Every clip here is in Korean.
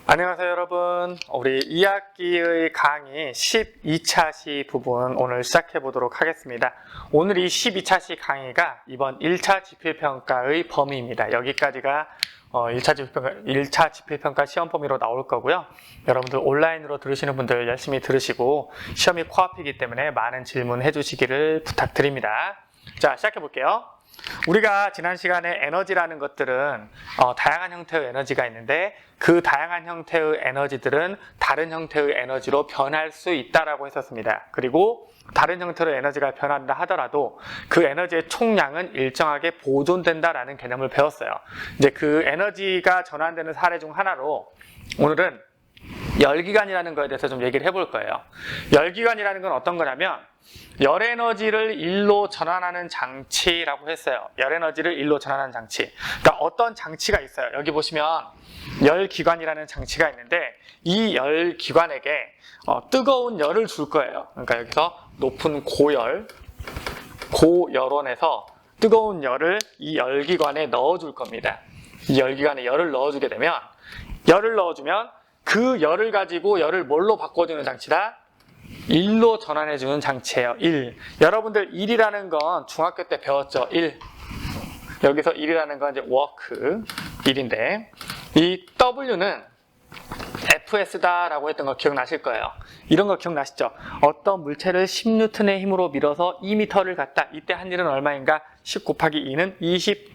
안녕하세요 여러분. 우리 2학기의 강의 12차 시 부분 오늘 시작해 보도록 하겠습니다. 오늘 이 12차 시 강의가 이번 1차 지필평가의 범위입니다. 여기까지가 1차 지필평가 시험 범위로 나올 거고요. 여러분들 온라인으로 들으시는 분들 열심히 들으시고 시험이 코앞이기 때문에 많은 질문해 주시기를 부탁드립니다. 자, 시작해 볼게요. 우리가 지난 시간에 에너지라는 것들은 다양한 형태의 에너지가 있는데 그 다양한 형태의 에너지들은 다른 형태의 에너지로 변할 수 있다라고 했었습니다. 그리고 다른 형태로 에너지가 변한다 하더라도 그 에너지의 총량은 일정하게 보존된다라는 개념을 배웠어요. 이제 그 에너지가 전환되는 사례 중 하나로 오늘은 열기관이라는 거에 대해서 좀 얘기를 해볼 거예요. 열기관이라는 건 어떤 거냐면 열에너지를 일로 전환하는 장치라고 했어요. 열에너지를 일로 전환하는 장치. 그러니까 어떤 장치가 있어요. 여기 보시면 열기관이라는 장치가 있는데 이 열기관에게 뜨거운 열을 줄 거예요. 그러니까 여기서 높은 고열원에서 뜨거운 열을 이 열기관에 넣어줄 겁니다. 이 열기관에 열을 넣어주게 되면 열을 넣어주면 그 열을 가지고 열을 뭘로 바꿔주는 장치다? 1로 전환해주는 장치예요. 1. 여러분들 1이라는 건 중학교 때 배웠죠? 1. 여기서 1이라는 건 이제 워크 1인데 이 W는 FS다라고 했던 거 기억나실 거예요. 이런 거 기억나시죠? 어떤 물체를 10N의 힘으로 밀어서 2m를 갔다. 이때 한 일은 얼마인가? 10 곱하기 2는 20.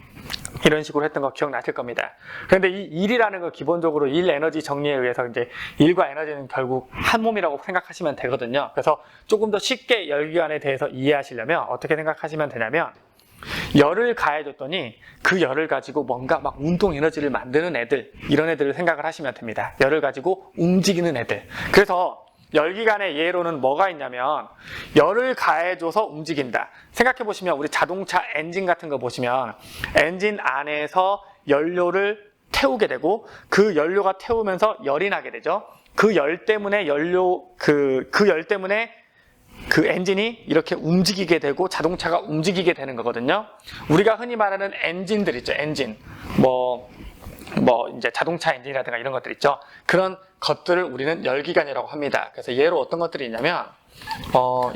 이런 식으로 했던 거 기억나실 겁니다. 그런데 이 1이라는 건 기본적으로 1 에너지 정리에 의해서 이제 1과 에너지는 결국 한 몸이라고 생각하시면 되거든요. 그래서 조금 더 쉽게 열기관에 대해서 이해하시려면 어떻게 생각하시면 되냐면 열을 가해줬더니 그 열을 가지고 뭔가 막 운동 에너지를 만드는 애들, 이런 애들을 생각을 하시면 됩니다. 열을 가지고 움직이는 애들. 그래서 열기관의 예로는 뭐가 있냐면 열을 가해줘서 움직인다. 생각해보시면 우리 자동차 엔진 같은 거 보시면 엔진 안에서 연료를 태우게 되고 그 연료가 태우면서 열이 나게 되죠. 그 열 때문에 그 열 때문에 그 엔진이 이렇게 움직이게 되고 자동차가 움직이게 되는 거거든요. 우리가 흔히 말하는 엔진들 있죠. 엔진. 이제 자동차 엔진이라든가 이런 것들 있죠. 그런 것들을 우리는 열기관이라고 합니다. 그래서 예로 어떤 것들이 있냐면,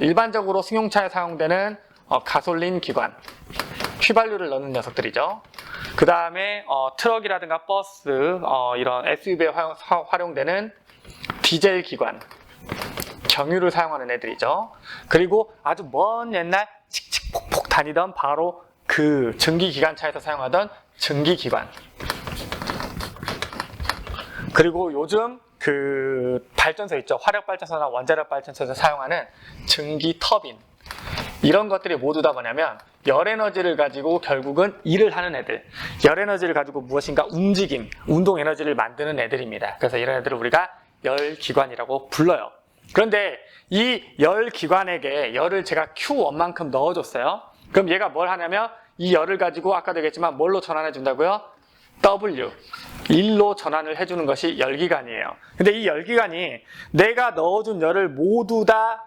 일반적으로 승용차에 사용되는 가솔린 기관, 휘발유를 넣는 녀석들이죠. 그 다음에 트럭이라든가 버스, 이런 SUV에 활용되는 디젤 기관, 경유를 사용하는 애들이죠. 그리고 아주 먼 옛날 칙칙폭폭 다니던 바로 그 증기기관차에서 사용하던 증기기관. 그리고 요즘 그 발전소 있죠. 화력발전소나 원자력발전소에서 사용하는 증기 터빈. 이런 것들이 모두 다 뭐냐면 열에너지를 가지고 결국은 일을 하는 애들. 열에너지를 가지고 무엇인가 움직임, 운동 에너지를 만드는 애들입니다. 그래서 이런 애들을 우리가 열기관이라고 불러요. 그런데 이 열기관에게 열을 제가 Q1만큼 넣어줬어요. 그럼 얘가 뭘 하냐면 이 열을 가지고 아까도 얘기했지만 뭘로 전환해 준다고요? W. 1로 전환을 해주는 것이 열기관이에요. 근데 이 열기관이 내가 넣어준 열을 모두 다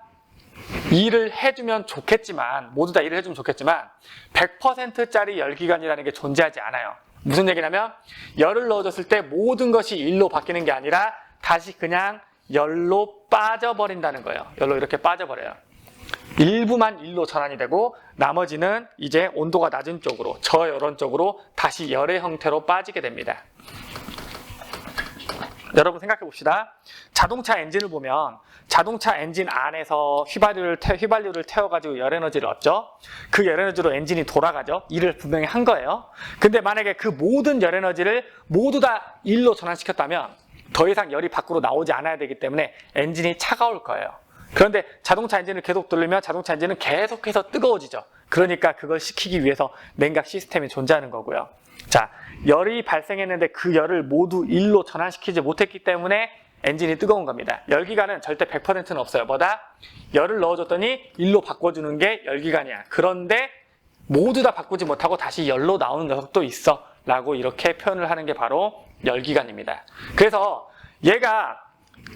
일을 해주면 좋겠지만, 100%짜리 열기관이라는 게 존재하지 않아요. 무슨 얘기냐면 열을 넣어줬을 때 모든 것이 1로 바뀌는 게 아니라 다시 그냥 열로 빠져버린다는 거예요. 열로 이렇게 빠져버려요. 일부만 1로 전환이 되고 나머지는 이제 온도가 낮은 쪽으로, 저열원 쪽으로 다시 열의 형태로 빠지게 됩니다. 여러분 생각해 봅시다. 자동차 엔진을 보면 자동차 엔진 안에서 휘발유를 태워가지고 열에너지를 얻죠. 그 열에너지로 엔진이 돌아가죠. 일을 분명히 한 거예요. 근데 만약에 그 모든 열에너지를 모두 다 1로 전환시켰다면 더 이상 열이 밖으로 나오지 않아야 되기 때문에 엔진이 차가울 거예요. 그런데 자동차 엔진을 계속 돌리면 자동차 엔진은 계속해서 뜨거워지죠. 그러니까 그걸 식히기 위해서 냉각 시스템이 존재하는 거고요. 자, 열이 발생했는데 그 열을 모두 1로 전환시키지 못했기 때문에 엔진이 뜨거운 겁니다. 열기관은 절대 100%는 없어요. 뭐다? 열을 넣어줬더니 1로 바꿔주는 게 열기관이야. 그런데 모두 다 바꾸지 못하고 다시 열로 나오는 녀석도 있어 라고 이렇게 표현을 하는 게 바로 열기관입니다. 그래서 얘가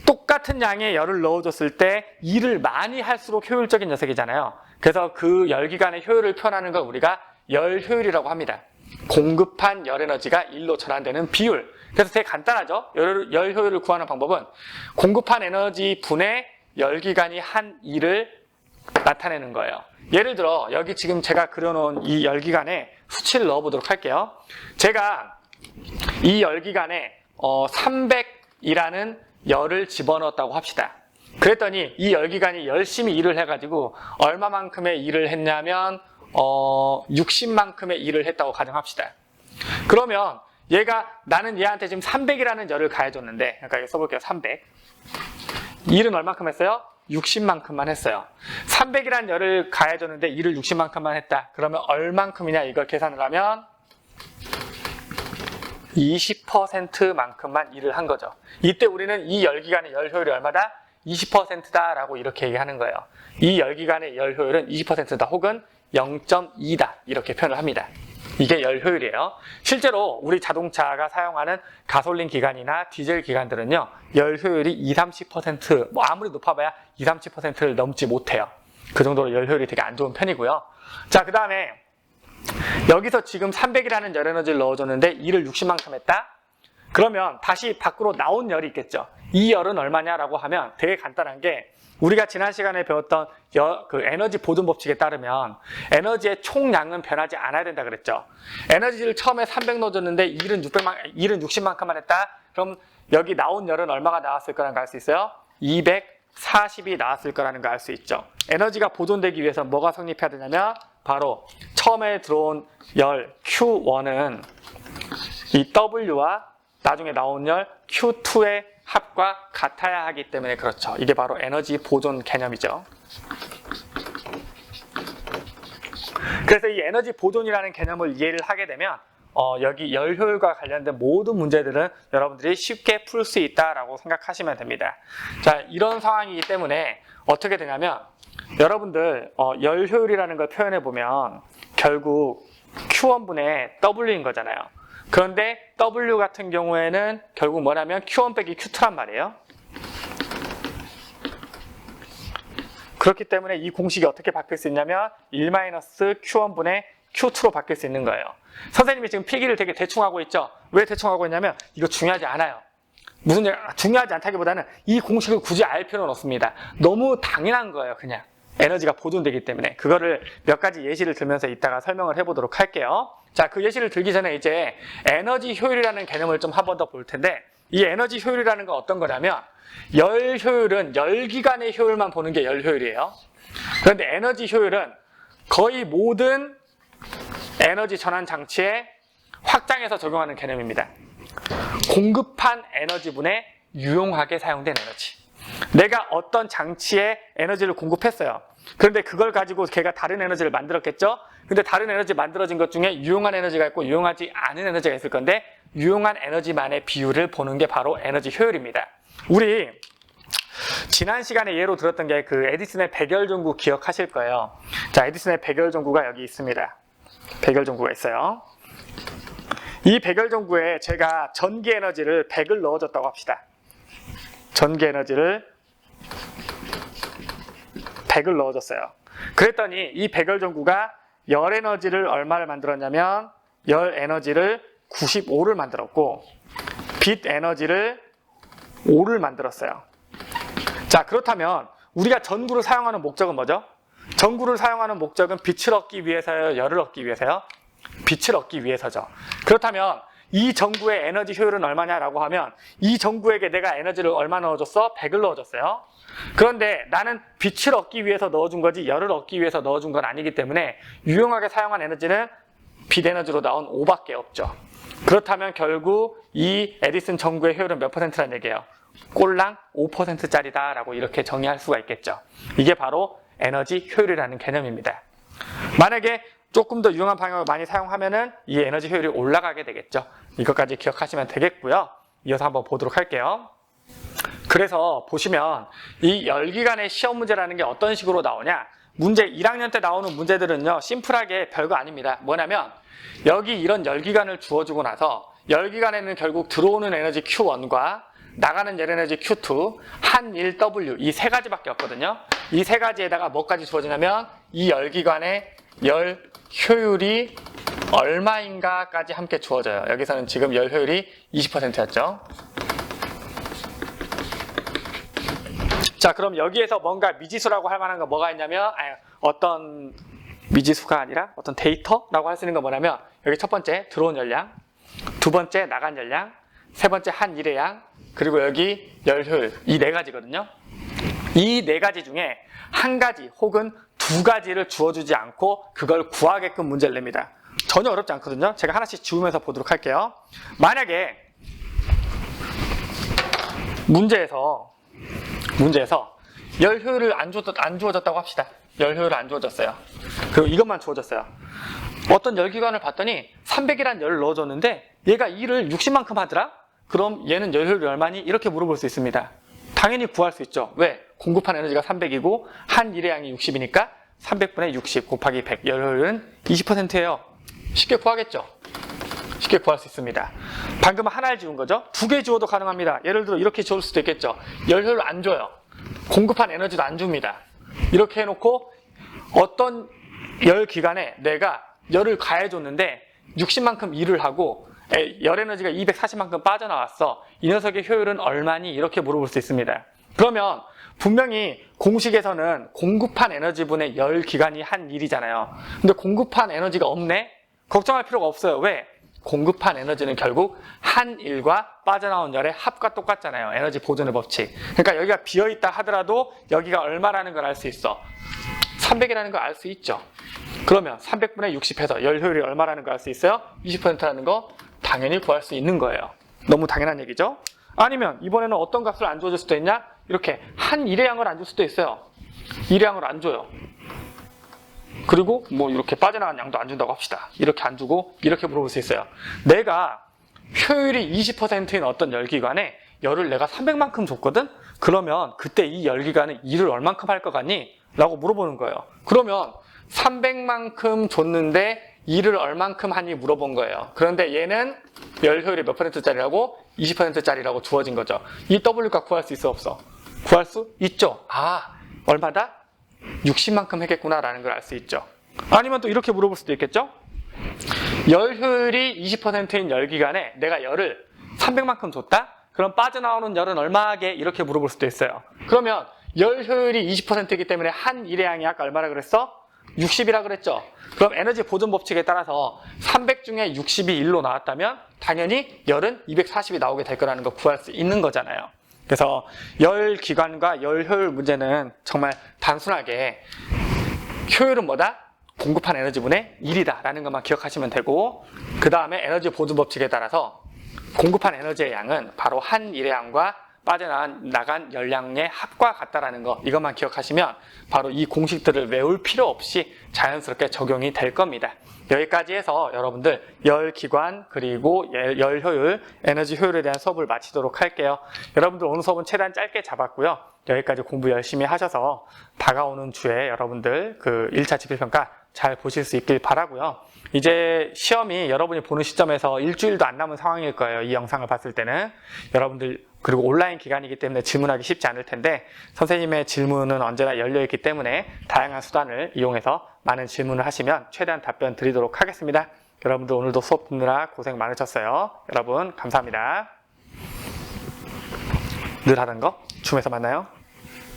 똑같은 양의 열을 넣어줬을 때 일을 많이 할수록 효율적인 녀석이잖아요. 그래서 그 열기관의 효율을 표현하는 걸 우리가 열 효율이라고 합니다. 공급한 열 에너지가 1로 전환되는 비율. 그래서 되게 간단하죠. 열 효율을 구하는 방법은 공급한 에너지 분의 열기관이 한 일을 나타내는 거예요. 예를 들어 여기 지금 제가 그려놓은 이 열기관에 수치를 넣어보도록 할게요. 제가 이 열기관에 300이라는 열을 집어넣었다고 합시다. 그랬더니 이 열기관이 열심히 일을 해가지고 얼마만큼의 일을 했냐면 60만큼의 일을 했다고 가정합시다. 그러면 나는 얘한테 지금 300이라는 열을 가해줬는데, 그러니까 여기 써볼게요. 300. 일은 얼마큼 했어요? 60만큼만 했어요. 300이라는 열을 가해줬는데 일을 60만큼만 했다. 그러면 얼만큼이냐 이걸 계산을 하면 20%만큼만 일을 한 거죠. 이때 우리는 이 열기관의 열 효율이 얼마다? 20%다 라고 이렇게 얘기하는 거예요. 이 열기관의 열 효율은 20%다 혹은 0.2다 이렇게 표현을 합니다. 이게 열 효율이에요. 실제로 우리 자동차가 사용하는 가솔린 기관이나 디젤 기관들은요, 열 효율이 20-30%, 아무리 높아봐야 20-30%를 넘지 못해요. 그 정도로 열 효율이 되게 안 좋은 편이고요. 자, 그 다음에 여기서 지금 300이라는 열 에너지를 넣어줬는데 일을 60만큼 했다? 그러면 다시 밖으로 나온 열이 있겠죠. 이 열은 얼마냐라고 하면 되게 간단한 게, 우리가 지난 시간에 배웠던 그 에너지 보존 법칙에 따르면 에너지의 총량은 변하지 않아야 된다 그랬죠. 에너지를 처음에 300 넣어줬는데 일은 60만큼만 했다? 그럼 여기 나온 열은 얼마가 나왔을 거라는 걸 알 수 있어요? 240이 나왔을 거라는 걸 알 수 있죠. 에너지가 보존되기 위해서 뭐가 성립해야 되냐면 바로 처음에 들어온 열 Q1은 이 W와 나중에 나온 열 Q2의 합과 같아야 하기 때문에 그렇죠. 이게 바로 에너지 보존 개념이죠. 그래서 이 에너지 보존이라는 개념을 이해를 하게 되면 여기 열 효율과 관련된 모든 문제들은 여러분들이 쉽게 풀 수 있다라고 생각하시면 됩니다. 자, 이런 상황이기 때문에 어떻게 되냐면 여러분들 열 효율이라는 걸 표현해 보면 결국 Q1분의 W인 거잖아요. 그런데 W 같은 경우에는 결국 뭐냐면 Q1 빼기 Q2란 말이에요. 그렇기 때문에 이 공식이 어떻게 바뀔 수 있냐면 1-Q1분의 Q2로 바뀔 수 있는 거예요. 선생님이 지금 필기를 되게 대충 하고 있죠. 왜 대충 하고 있냐면 이거 중요하지 않아요. 중요하지 않다기보다는 이 공식을 굳이 알 필요는 없습니다. 너무 당연한 거예요. 그냥 에너지가 보존되기 때문에. 그거를 몇 가지 예시를 들면서 이따가 설명을 해보도록 할게요. 자, 그 예시를 들기 전에 이제 에너지 효율이라는 개념을 좀 한 번 더 볼 텐데, 이 에너지 효율이라는 건 어떤 거냐면 열 효율은 열기관의 효율만 보는 게 열 효율이에요. 그런데 에너지 효율은 거의 모든 에너지 전환 장치에 확장해서 적용하는 개념입니다. 공급한 에너지분의 유용하게 사용된 에너지. 내가 어떤 장치에 에너지를 공급했어요. 그런데 그걸 가지고 걔가 다른 에너지를 만들었겠죠? 근데 다른 에너지 만들어진 것 중에 유용한 에너지가 있고 유용하지 않은 에너지가 있을 건데, 유용한 에너지만의 비율을 보는 게 바로 에너지 효율입니다. 우리 지난 시간에 예로 들었던 게 그 에디슨의 백열전구 기억하실 거예요. 자, 에디슨의 백열전구가 여기 있습니다. 백열전구가 있어요. 이 백열전구에 제가 전기 에너지를 100을 넣어줬다고 합시다. 전기 에너지를 100을 넣어줬어요. 그랬더니 이 백열전구가 열 에너지를 얼마를 만들었냐면 열 에너지를 95를 만들었고 빛 에너지를 5를 만들었어요. 자, 그렇다면 우리가 전구를 사용하는 목적은 뭐죠? 전구를 사용하는 목적은 빛을 얻기 위해서요? 열을 얻기 위해서요? 빛을 얻기 위해서죠. 그렇다면 이 전구의 에너지 효율은 얼마냐라고 하면 이 전구에게 내가 에너지를 얼마 넣어줬어? 100을 넣어줬어요. 그런데 나는 빛을 얻기 위해서 넣어준 거지 열을 얻기 위해서 넣어준 건 아니기 때문에 유용하게 사용한 에너지는 빛 에너지로 나온 5밖에 없죠. 그렇다면 결국 이 에디슨 전구의 효율은 몇 %라는 얘기예요? 꼴랑 5%짜리다 라고 이렇게 정의할 수가 있겠죠. 이게 바로 에너지 효율이라는 개념입니다. 만약에 조금 더 유용한 방향을 많이 사용하면은 이 에너지 효율이 올라가게 되겠죠. 이것까지 기억하시면 되겠고요. 이어서 한번 보도록 할게요. 그래서 보시면 이 열기관의 시험 문제라는 게 어떤 식으로 나오냐? 문제 1학년 때 나오는 문제들은요, 심플하게 별거 아닙니다. 뭐냐면 여기 이런 열기관을 주어주고 나서 열기관에는 결국 들어오는 에너지 Q1과 나가는 열 에너지 Q2, 한 1W 이 세 가지밖에 없거든요. 이 세 가지에다가 뭐까지 주어지냐면 이 열기관의 열 효율이 얼마인가까지 함께 주어져요. 여기서는 지금 열 효율이 20%였죠. 자, 그럼 여기에서 뭔가 미지수라고 할 만한 거 뭐가 있냐면, 어떤 미지수가 아니라 어떤 데이터라고 할 수 있는 건 뭐냐면, 여기 첫 번째 들어온 열량, 두 번째 나간 열량, 세 번째 한 일의 양, 그리고 여기 열 효율, 이 네 가지거든요. 이 네 가지 중에 한 가지 혹은 두 가지를 주어주지 않고 그걸 구하게끔 문제를 냅니다. 전혀 어렵지 않거든요. 제가 하나씩 지우면서 보도록 할게요. 만약에 문제에서 열 효율을 안 주어졌다고 합시다. 열 효율을 안 주어졌어요. 그리고 이것만 주어졌어요. 어떤 열기관을 봤더니 300이란 열을 넣어줬는데 얘가 일을 60만큼 하더라? 그럼 얘는 열 효율이 얼마니? 이렇게 물어볼 수 있습니다. 당연히 구할 수 있죠. 왜? 공급한 에너지가 300이고 한 일의 양이 60이니까 300분의 60 곱하기 100, 열 효율은 20%예요. 쉽게 구하겠죠? 쉽게 구할 수 있습니다. 방금 하나를 지운 거죠? 두 개 지워도 가능합니다. 예를 들어 이렇게 지울 수도 있겠죠. 열 효율 안 줘요. 공급한 에너지도 안 줍니다. 이렇게 해놓고 어떤 열 기간에 내가 열을 가해줬는데 60만큼 일을 하고 열 에너지가 240만큼 빠져나왔어. 이 녀석의 효율은 얼마니? 이렇게 물어볼 수 있습니다. 그러면 분명히 공식에서는 공급한 에너지분의 열 기간이 한 일이잖아요. 근데 공급한 에너지가 없네? 걱정할 필요가 없어요. 왜? 공급한 에너지는 결국 한 일과 빠져나온 열의 합과 똑같잖아요. 에너지 보존의 법칙. 그러니까 여기가 비어있다 하더라도 여기가 얼마라는 걸 알 수 있어. 300이라는 걸 알 수 있죠. 그러면 300분의 60 해서 열 효율이 얼마라는 걸 알 수 있어요? 20%라는 거 당연히 구할 수 있는 거예요. 너무 당연한 얘기죠. 아니면 이번에는 어떤 값을 안 줘줄 수도 있냐? 이렇게 한 일의 양을 안 줄 수도 있어요. 일의 양을 안 줘요. 그리고 뭐 이렇게 빠져나간 양도 안 준다고 합시다. 이렇게 안 주고 이렇게 물어볼 수 있어요. 내가 효율이 20%인 어떤 열기관에 열을 내가 300만큼 줬거든? 그러면 그때 이 열기관은 일을 얼만큼 할 것 같니? 라고 물어보는 거예요. 그러면 300만큼 줬는데 일을 얼만큼 하니 물어본 거예요. 그런데 얘는 열 효율이 몇 %짜리라고? 20%짜리라고 주어진 거죠. 이 W값 구할 수 있어 없어? 구할 수 있죠. 아, 얼마다? 60만큼 했겠구나 라는 걸 알 수 있죠. 아니면 또 이렇게 물어볼 수도 있겠죠. 열 효율이 20%인 열기간에 내가 열을 300만큼 줬다? 그럼 빠져나오는 열은 얼마게? 이렇게 물어볼 수도 있어요. 그러면 열 효율이 20%이기 때문에 한 일의 양이 아까 얼마라 그랬어? 60이라 그랬죠. 그럼 에너지 보존 법칙에 따라서 300 중에 60이 1로 나왔다면 당연히 열은 240이 나오게 될 거라는 거 구할 수 있는 거잖아요. 그래서 열 기관과 열 효율 문제는 정말 단순하게 효율은 뭐다? 공급한 에너지분의 1이다 라는 것만 기억하시면 되고, 그 다음에 에너지 보존 법칙에 따라서 공급한 에너지의 양은 바로 한 일의 양과 빠져나간 열량의 합과 같다라는 거, 이것만 기억하시면 바로 이 공식들을 외울 필요 없이 자연스럽게 적용이 될 겁니다. 여기까지 해서 여러분들 열 기관 그리고 열 효율, 에너지 효율에 대한 수업을 마치도록 할게요. 여러분들 오늘 수업은 최대한 짧게 잡았고요. 여기까지 공부 열심히 하셔서 다가오는 주에 여러분들 그 1차 지필평가 잘 보실 수 있길 바라고요. 이제 시험이 여러분이 보는 시점에서 일주일도 안 남은 상황일 거예요. 이 영상을 봤을 때는. 여러분들 그리고 온라인 기간이기 때문에 질문하기 쉽지 않을 텐데, 선생님의 질문은 언제나 열려있기 때문에 다양한 수단을 이용해서 많은 질문을 하시면 최대한 답변 드리도록 하겠습니다. 여러분들 오늘도 수업 듣느라 고생 많으셨어요. 여러분 감사합니다. 늘 하던 거 줌에서 만나요.